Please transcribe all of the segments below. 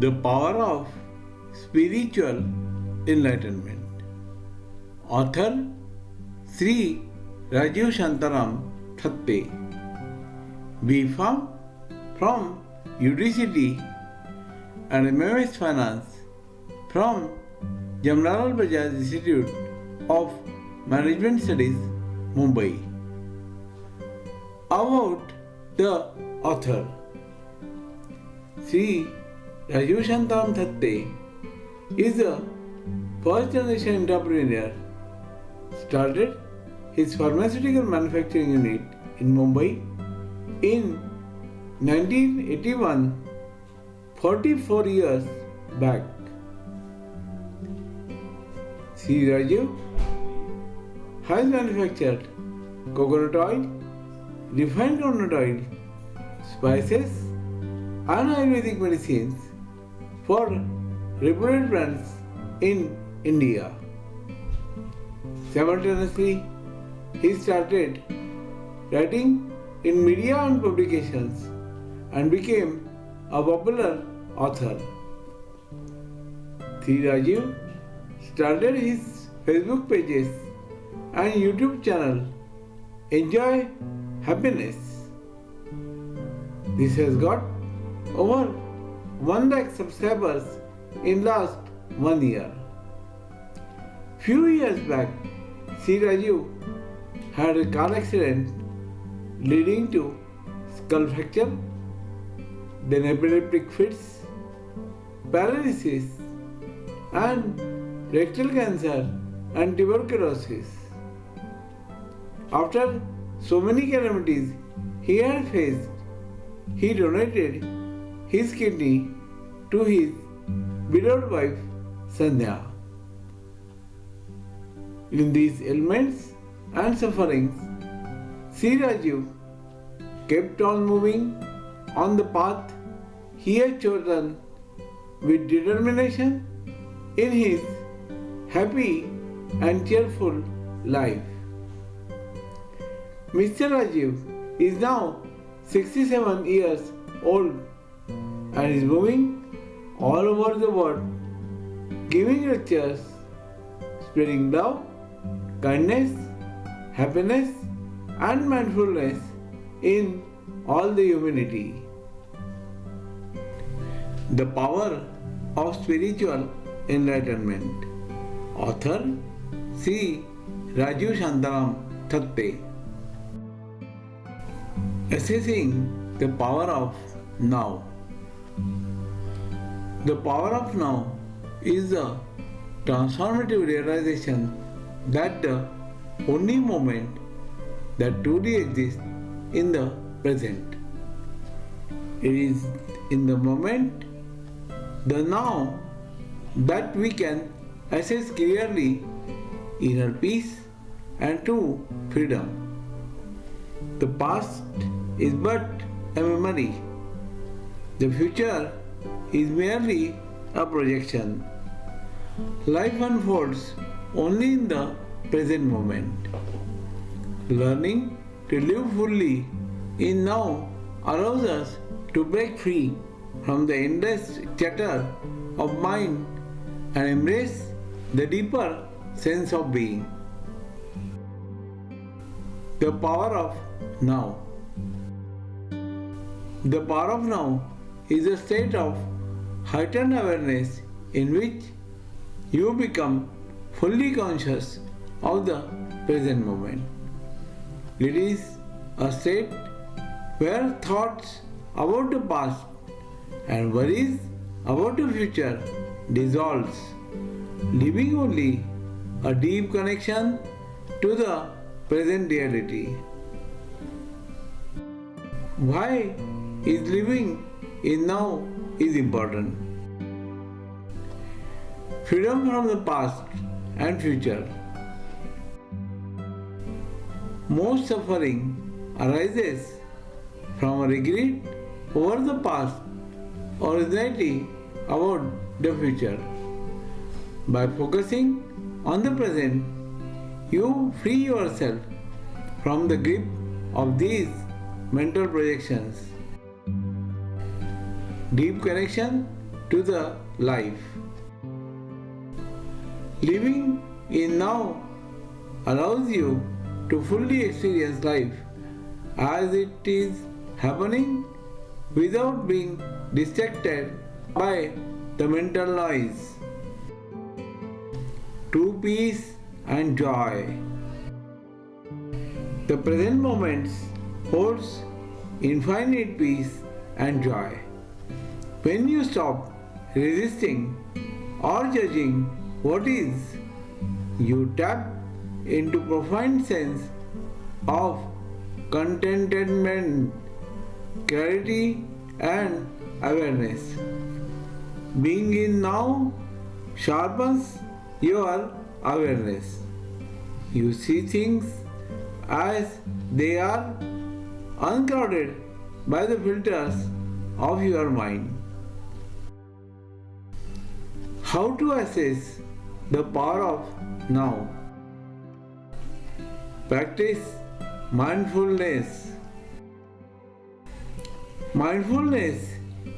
The power of spiritual enlightenment. Author Shri Rajeev Thatte. B.Pharm from UDCT and MMS Finance from Jamnalal Bajaj Institute of Management Studies, Mumbai. About the author. Shri Rajeev Thatte is a first generation entrepreneur. Started his pharmaceutical manufacturing unit in Mumbai in 1981, 44 years back. Shri Rajeev has manufactured coconut oil, refined coconut oil, spices and Ayurvedic medicines for reputed brands in India. Simultaneously, he started writing in media and publications and became a popular author. Shri Rajeev started his Facebook pages and YouTube channel Enjoy Happiness. This has got over 1 lakh subscribers in last 1 year. Few years back, Shri Rajeev had a car accident leading to skull fracture, then epileptic fits, paralysis, and rectal cancer and tuberculosis. After so many calamities he had faced, he donated his kidney to his beloved wife Sandhya. In these ailments and sufferings, Shri Rajeev kept on moving on the path he had chosen with determination in his happy and cheerful life. Mr. Rajeev is now 67 years old and is moving all over the world, giving lectures, spreading love, kindness, happiness and mindfulness in all the humanity. The power of spiritual enlightenment. Author Shri Rajeev Thatte. Assessing the power of now. The power of now is the transformative realization that the only moment that truly exists in the present. It is in the moment, the now, that we can assess clearly inner peace and true freedom. The past is but a memory. The future is merely a projection. Life unfolds only in the present moment. Learning to live fully in now allows us to break free from the endless chatter of mind and embrace the deeper sense of being. The power of now. The power of now is a state of heightened awareness in which you become fully conscious of the present moment. It is a state where thoughts about the past and worries about the future dissolves, leaving only a deep connection to the present reality. Why is living in now is important? Freedom from the past and future. Most suffering arises from a regret over the past or anxiety about the future. By focusing on the present, you free yourself from the grip of these mental projections. Deep connection to the life. Living in now allows you to fully experience life as it is happening without being distracted by the mental noise. True peace and joy. The present moments holds infinite peace and joy. When you stop resisting or judging what is, you tap into profound sense of contentment, clarity and awareness. Being in now sharpens your awareness. You see things as they are, unclouded by the filters of your mind. How to assess the power of now? Practice mindfulness. Mindfulness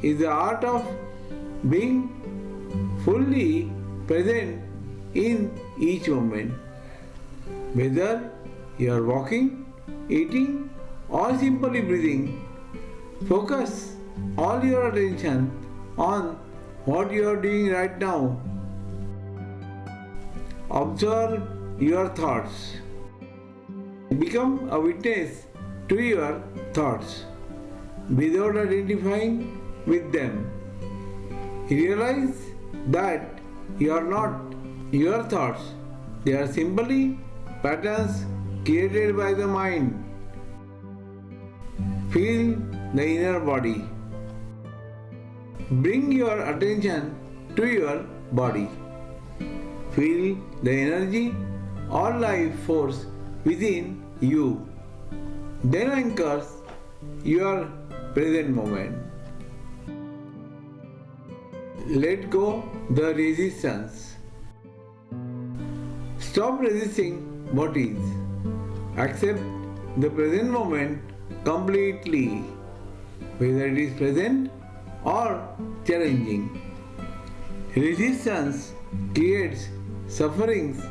is the art of being fully present in each moment. Whether you are walking, eating, or simply breathing, focus all your attention on what you are doing right now. Observe your thoughts. Become a witness to your thoughts without identifying with them. Realize that you are not your thoughts, they are simply patterns created by the mind. Feel the inner body. Bring your attention to your body. Feel the energy or life force within you. Then anchors your present moment. Let go the resistance. Stop resisting what is. Accept the present moment completely, whether it is pleasant or challenging. Resistance creates sufferings,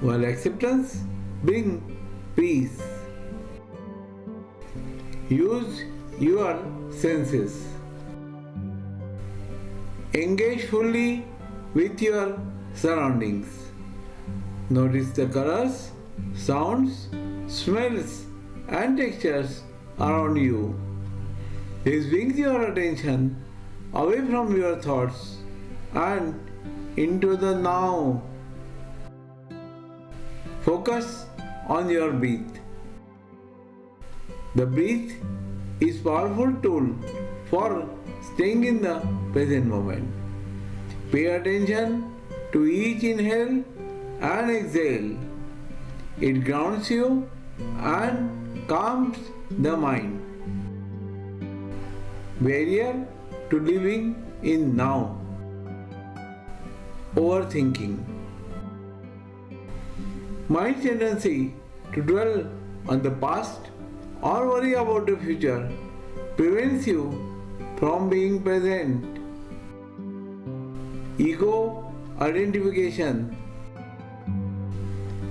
while acceptance brings peace. Use your senses. Engage fully with your surroundings. Notice the colors, sounds, smells, and textures around you. This brings your attention away from your thoughts and into the now. Focus on your breath. The breath is a powerful tool for staying in the present moment. Pay attention to each inhale and exhale. It grounds you and calms the mind. Barrier to living in now. Overthinking. Mind's tendency to dwell on the past or worry about the future prevents you from being present. Ego identification.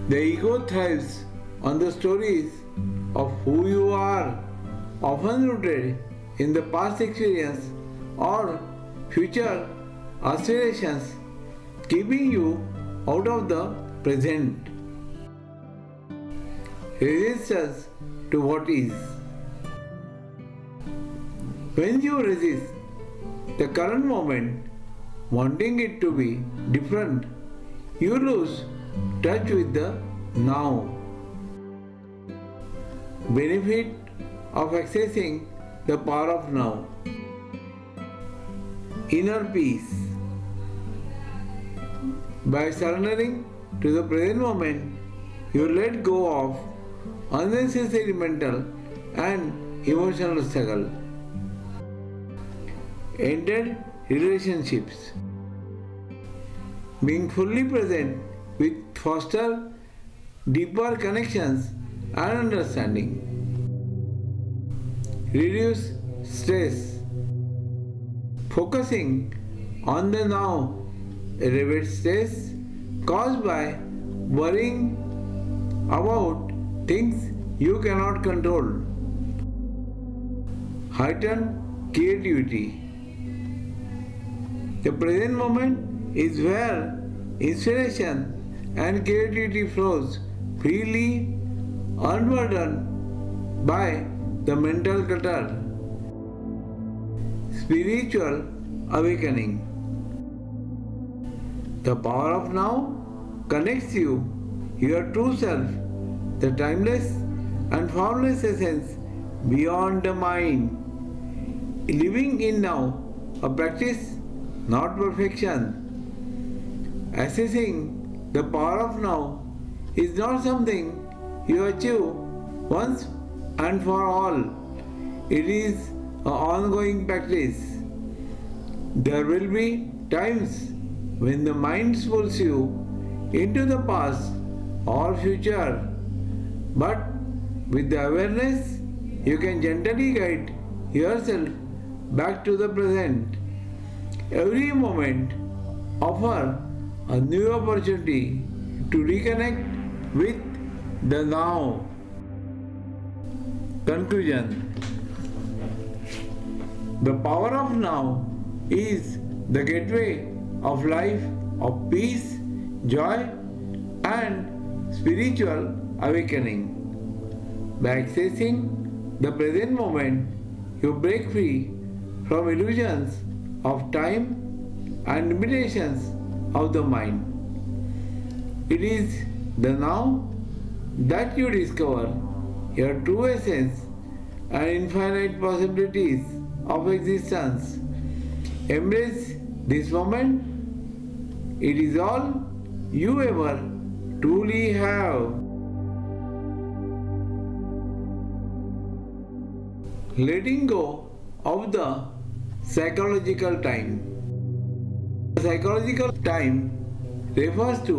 The ego thrives on the stories of who you are, often rooted in the past experience or future aspirations, keeping you out of the present. Resistance to what is. When you resist the current moment, wanting it to be different, you lose touch with the now. Benefit of accessing the power of now. Inner peace. By surrendering to the present moment, you let go of unnecessary mental and emotional struggle. Ended relationships. Being fully present with foster deeper connections and understanding. Reduce stress. Focusing on the now, elevates stress caused by worrying about things you cannot control. Heighten creativity. The present moment is where inspiration and creativity flows freely, unburdened by the mental clutter. Spiritual awakening. The power of now connects you, your true self, the timeless and formless essence beyond the mind. Living in now, a practice, not perfection. Assessing the power of now is not something you achieve once and for all. It is an ongoing practice. There will be times when the mind pulls you into the past or future, but with the awareness, you can gently guide yourself back to the present. Every moment offers a new opportunity to reconnect with the now. Conclusion. The power of now is the gateway of life of peace, joy, and spiritual awakening. By accessing the present moment, you break free from illusions of time and limitations of the mind. It is the now that you discover your true essence and infinite possibilities of existence. Embrace this moment. It is all you ever truly have. Letting go of the psychological time. The psychological time refers to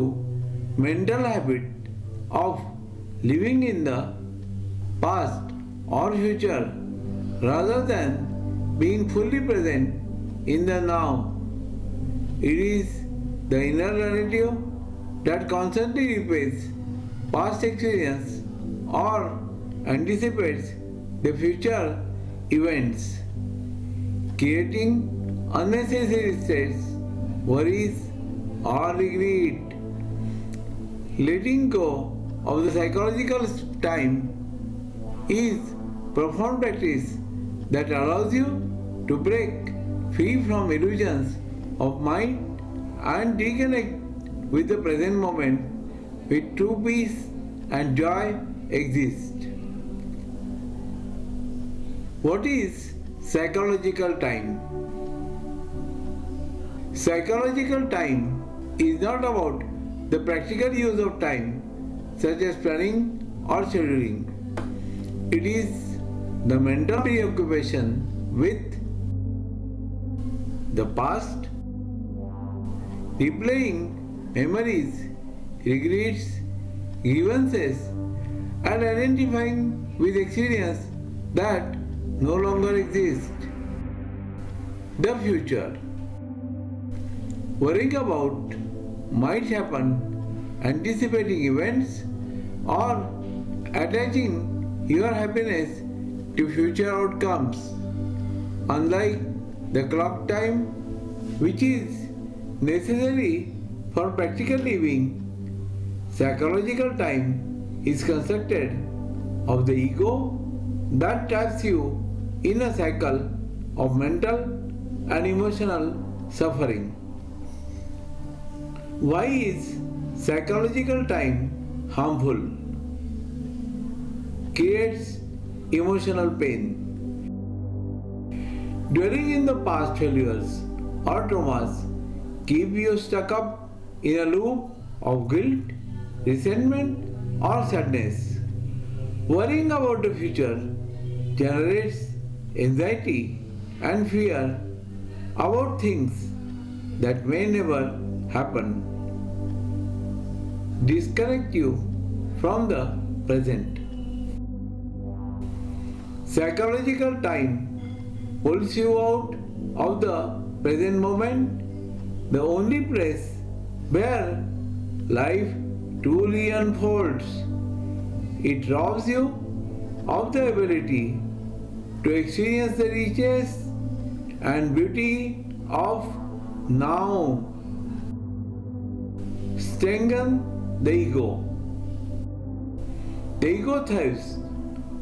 mental habit of living in the past or future rather than being fully present in the now. It is the inner narrative that constantly repeats past experience or anticipates the future events, creating unnecessary stress, worries, or regret. Letting go of the psychological time is profound practice that allows you to break free from illusions of mind and reconnect with the present moment with true peace and joy exist. What is psychological time? Psychological time is not about the practical use of time such as planning or scheduling. It is the mental preoccupation with the past, replaying memories, regrets, grievances, and identifying with experience that no longer exist. The future. Worrying about might happen, anticipating events, or attaching your happiness to future outcomes. Unlike the clock time, which is necessary for practical living, psychological time is constructed of the ego that traps you in a cycle of mental and emotional suffering. Why is psychological time harmful? Creates emotional pain. Dwelling in the past failures or traumas keep you stuck up in a loop of guilt, resentment, or sadness. Worrying about the future generates anxiety and fear about things that may never happen. Disconnect you from the present. Psychological time pulls you out of the present moment the only place where life truly unfolds. It robs you of the ability to experience the riches and beauty of now. Strengthen the ego. The ego thrives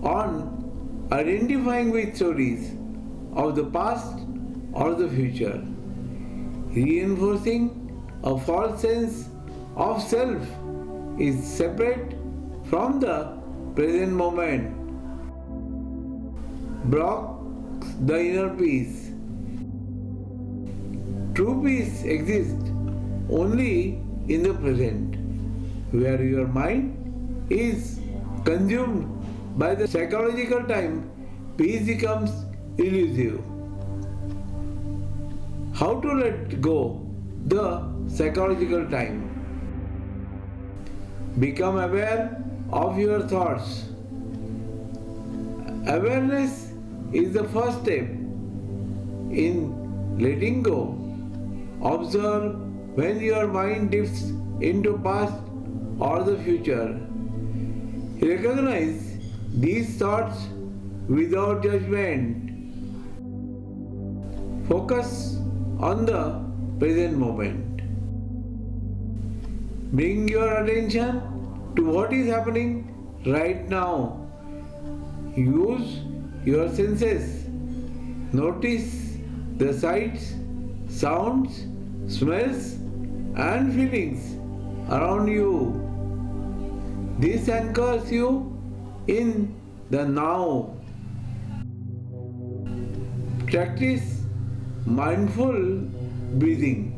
on identifying with stories of the past or the future, reinforcing a false sense of self is separate from the present moment, blocks the inner peace. True peace exists only in the present, where your mind is consumed by the psychological time. Peace becomes elusive. How to let go the psychological time? Become aware of your thoughts. Awareness is the first step in letting go. Observe when your mind drifts into past or the future. Recognize these thoughts without judgment. Focus on the present moment. Bring your attention to what is happening right now. Use your senses. Notice the sights, sounds, smells, and feelings around you. This anchors you in the now. Practice mindful breathing.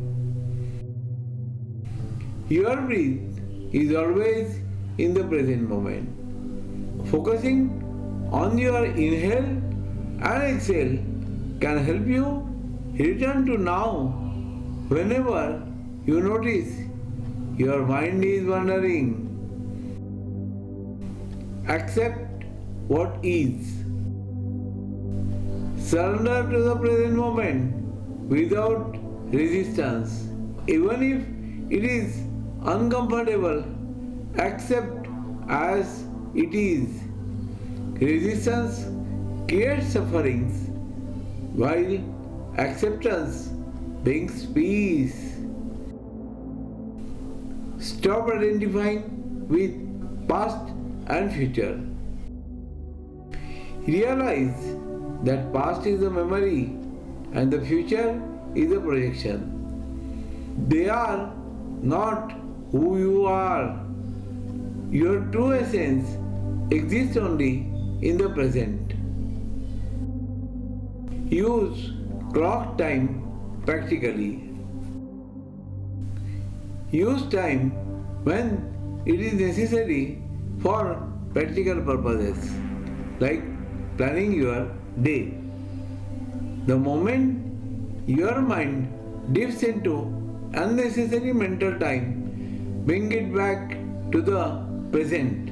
Your breath is always in the present moment. Focusing on your inhale and exhale can help you return to now. Whenever you notice your mind is wandering, accept what is. Surrender to the present moment without resistance. Even if it is uncomfortable, accept as it is. Resistance creates sufferings, while acceptance brings peace. Stop identifying with past and future. Realize that past is a memory and the future is a projection. They are not who you are. Your true essence exists only in the present. Use clock time practically. Use time when it is necessary for practical purposes, like planning your day. The moment your mind dips into unnecessary mental time, bring it back to the present.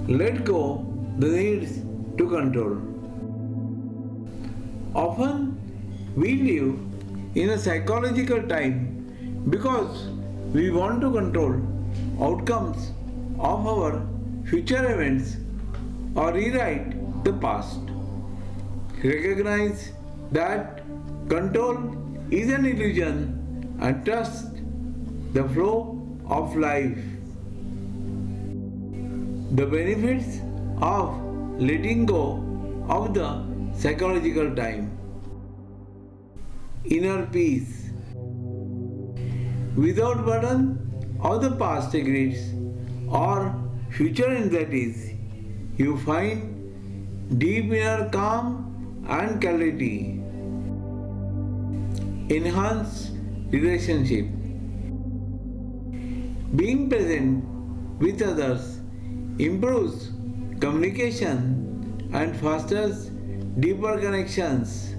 Let go the needs to control. Often we live in a psychological time because we want to control outcomes of our future events or rewrite the past. Recognize that control is an illusion and trust the flow of life. The benefits of letting go of the psychological time. Inner peace. Without burden of the past regrets or future anxieties, you find deep inner calm and clarity. Enhance relationship. Being present with others improves communication and fosters deeper connections.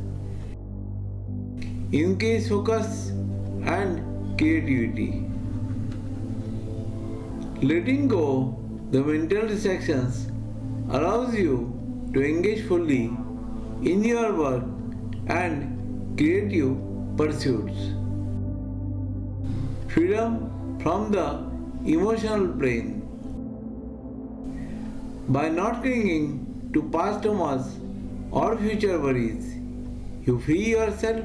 Increase focus and creativity. Letting go the mental distractions allows you to engage fully in your work and creative pursuits. Freedom from the emotional plane. By not clinging to past traumas or future worries, you free yourself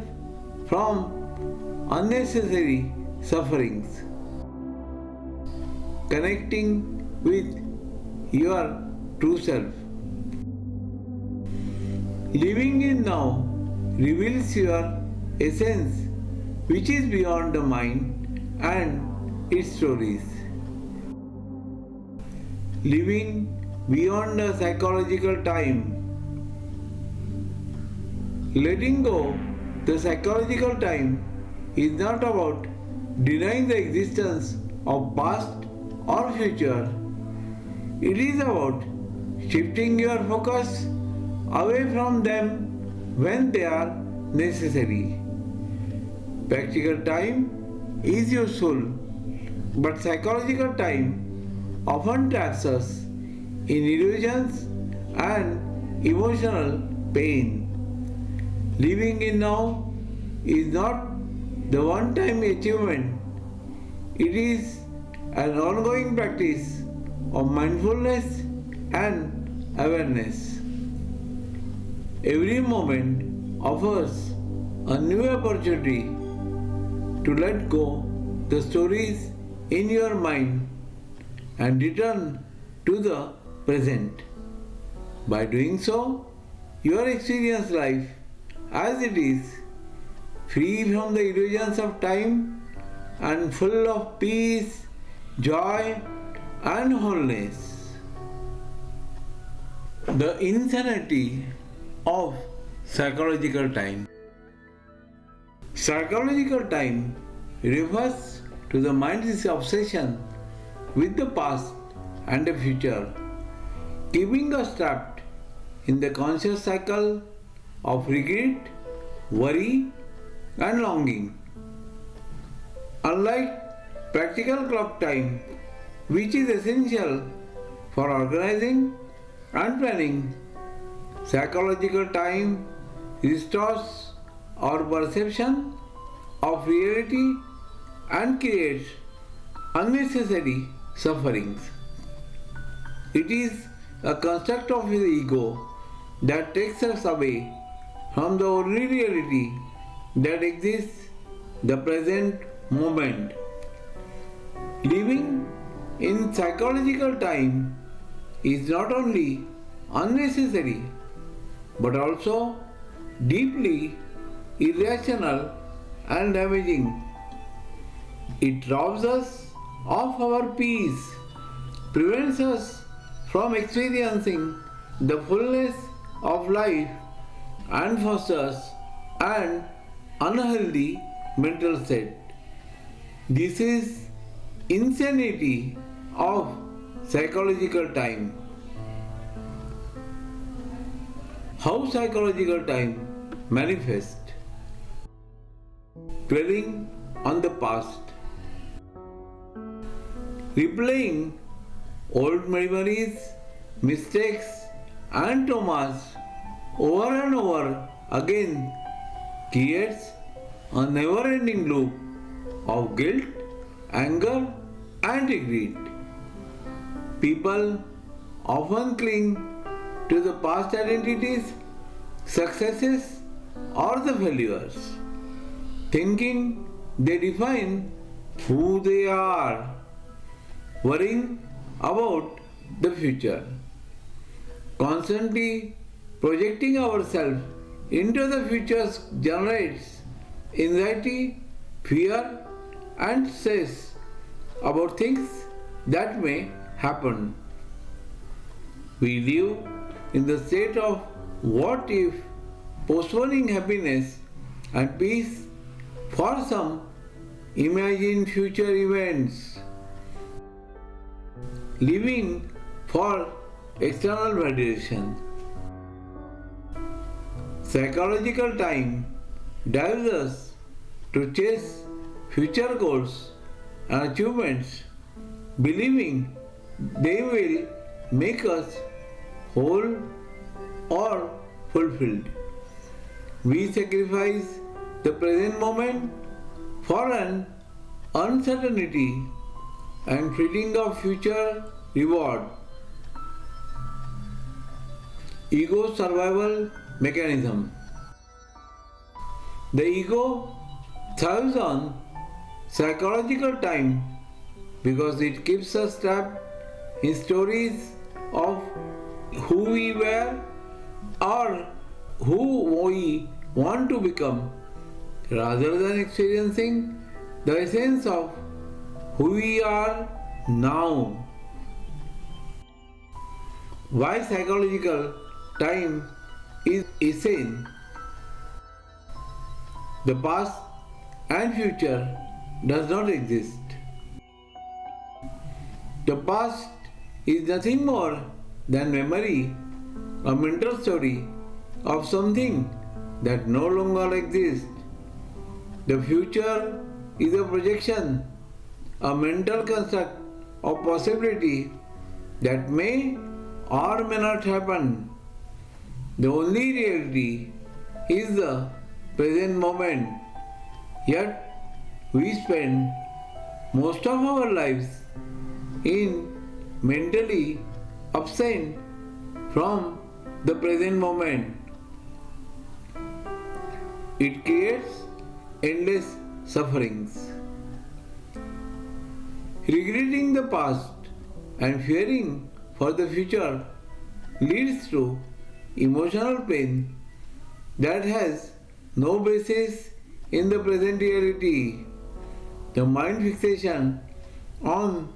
from unnecessary sufferings. Connecting with your true self. Living in now reveals your essence, which is beyond the mind and its stories. Living beyond the psychological time. Letting go the psychological time is not about denying the existence of past or future. It is about shifting your focus away from them when they are necessary. Practical time is useful, but psychological time often traps us in illusions and emotional pain. Living in now is not the one-time achievement. It is an ongoing practice of mindfulness and awareness. Every moment offers a new opportunity to let go the stories in your mind and return to the present. By doing so, you will experience life as it is, free from the illusions of time and full of peace, joy and wholeness. The insanity of psychological time. Psychological time refers to the mind's obsession with the past and the future, keeping us trapped in the conscious cycle of regret, worry and longing. Unlike practical clock time, which is essential for organizing and planning, psychological time restores our perception of reality and creates unnecessary sufferings. It is a construct of the ego that takes us away from the only reality that exists, the present moment. Living in psychological time is not only unnecessary but also deeply irrational and damaging. It robs us of our peace, prevents us from experiencing the fullness of life and fosters an unhealthy mental state. This is insanity of psychological time. How psychological time manifests? Dwelling on the past, replaying old memories, mistakes and traumas over and over again creates a never-ending loop of guilt, anger and regret. People often cling to the past identities, successes or the failures, thinking they define who they are, worrying about the future. Constantly projecting ourselves into the future generates anxiety, fear and stress about things that may happen. We live in the state of what if, postponing happiness and peace for some imagined future events, living for external validation. Psychological time drives us to chase future goals and achievements, believing they will make us whole or fulfilled. We sacrifice the present moment for an uncertainty and feeling of future reward. Ego survival mechanism. The ego thrives on psychological time because it keeps us trapped in stories of who we were or who we want to become rather than experiencing the essence of who we are now. Why psychological time is insane? The past and future does not exist. The past is nothing more than memory, a mental story of something that no longer exists. The future is a projection, a mental construct of possibility that may or may not happen. The only reality is the present moment. Yet we spend most of our lives in mentally absent from the present moment. It creates endless sufferings. Regretting the past and fearing for the future leads to emotional pain that has no basis in the present reality. The mind fixation on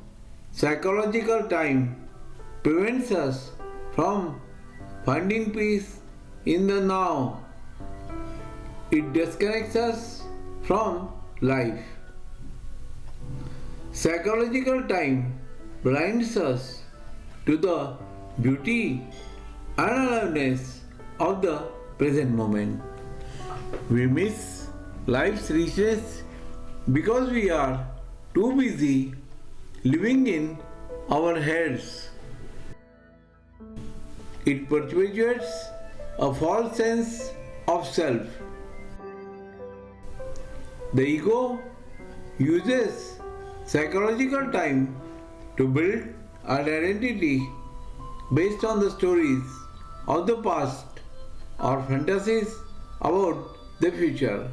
psychological time prevents us from finding peace in the now. It disconnects us from life. Psychological time blinds us to the beauty and aliveness of the present moment. We miss life's richness because we are too busy living in our heads. It perpetuates a false sense of self. The ego uses psychological time to build an identity based on the stories of the past or fantasies about the future.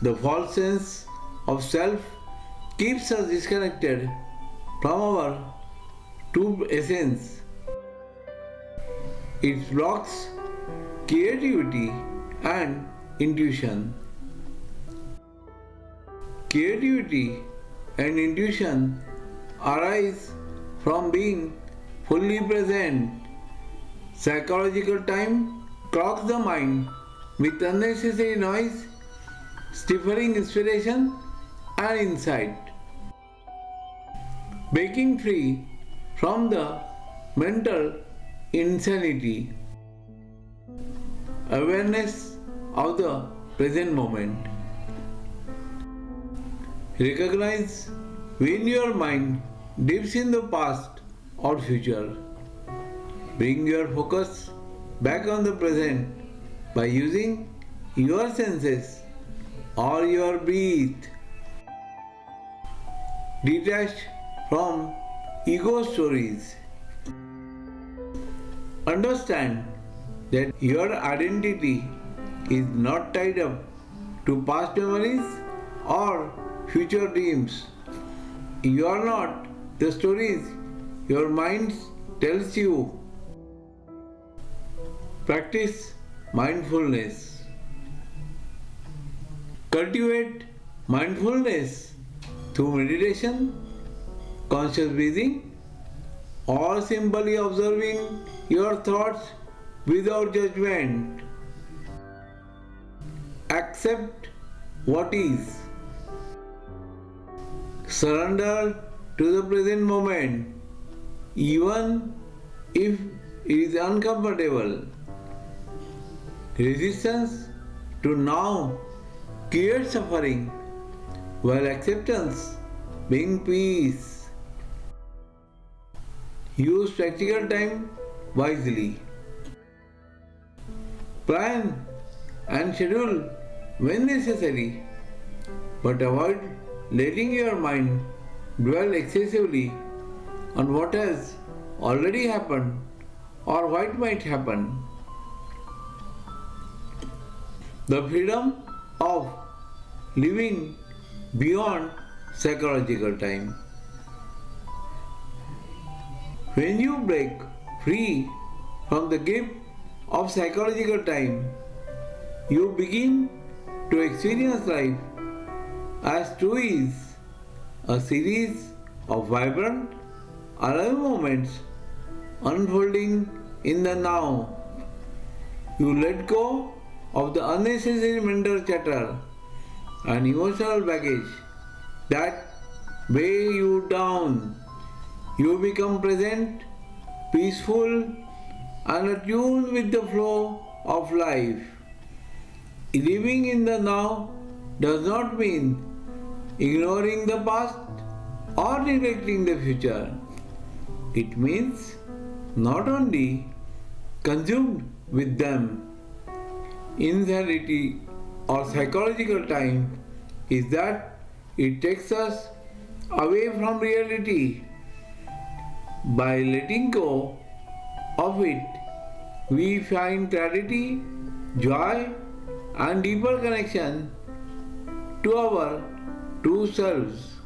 The false sense of self keeps us disconnected from our true essence. It blocks creativity and intuition. Creativity and intuition arise from being fully present. Psychological time clogs the mind with unnecessary noise, stifling inspiration and insight. Breaking free from the mental insanity. Awareness of the present moment. Recognize when your mind dips in the past or future. Bring your focus back on the present by using your senses or your breath. Detached from ego stories. Understand that your identity is not tied up to past memories or future dreams. You are not the stories your mind tells you. Practice mindfulness. Cultivate mindfulness through meditation, conscious breathing, or simply observing your thoughts without judgment. Accept what is. Surrender to the present moment, even if it is uncomfortable. Resistance to now creates suffering, while acceptance brings peace. Use practical time wisely. Plan and schedule when necessary, but avoid letting your mind dwell excessively on what has already happened or what might happen. The freedom of living beyond psychological time. When you break free from the grip of psychological time, you begin to experience life as true is a series of vibrant, alive moments unfolding in the now. You let go of the unnecessary mental chatter and emotional baggage that weigh you down. You become present, peaceful, and attuned with the flow of life. Living in the now does not mean ignoring the past or neglecting the future. It means not only consumed with them. Insanity or psychological time is that it takes us away from reality. By letting go of it, we find clarity, joy, and deeper connection to our true selves.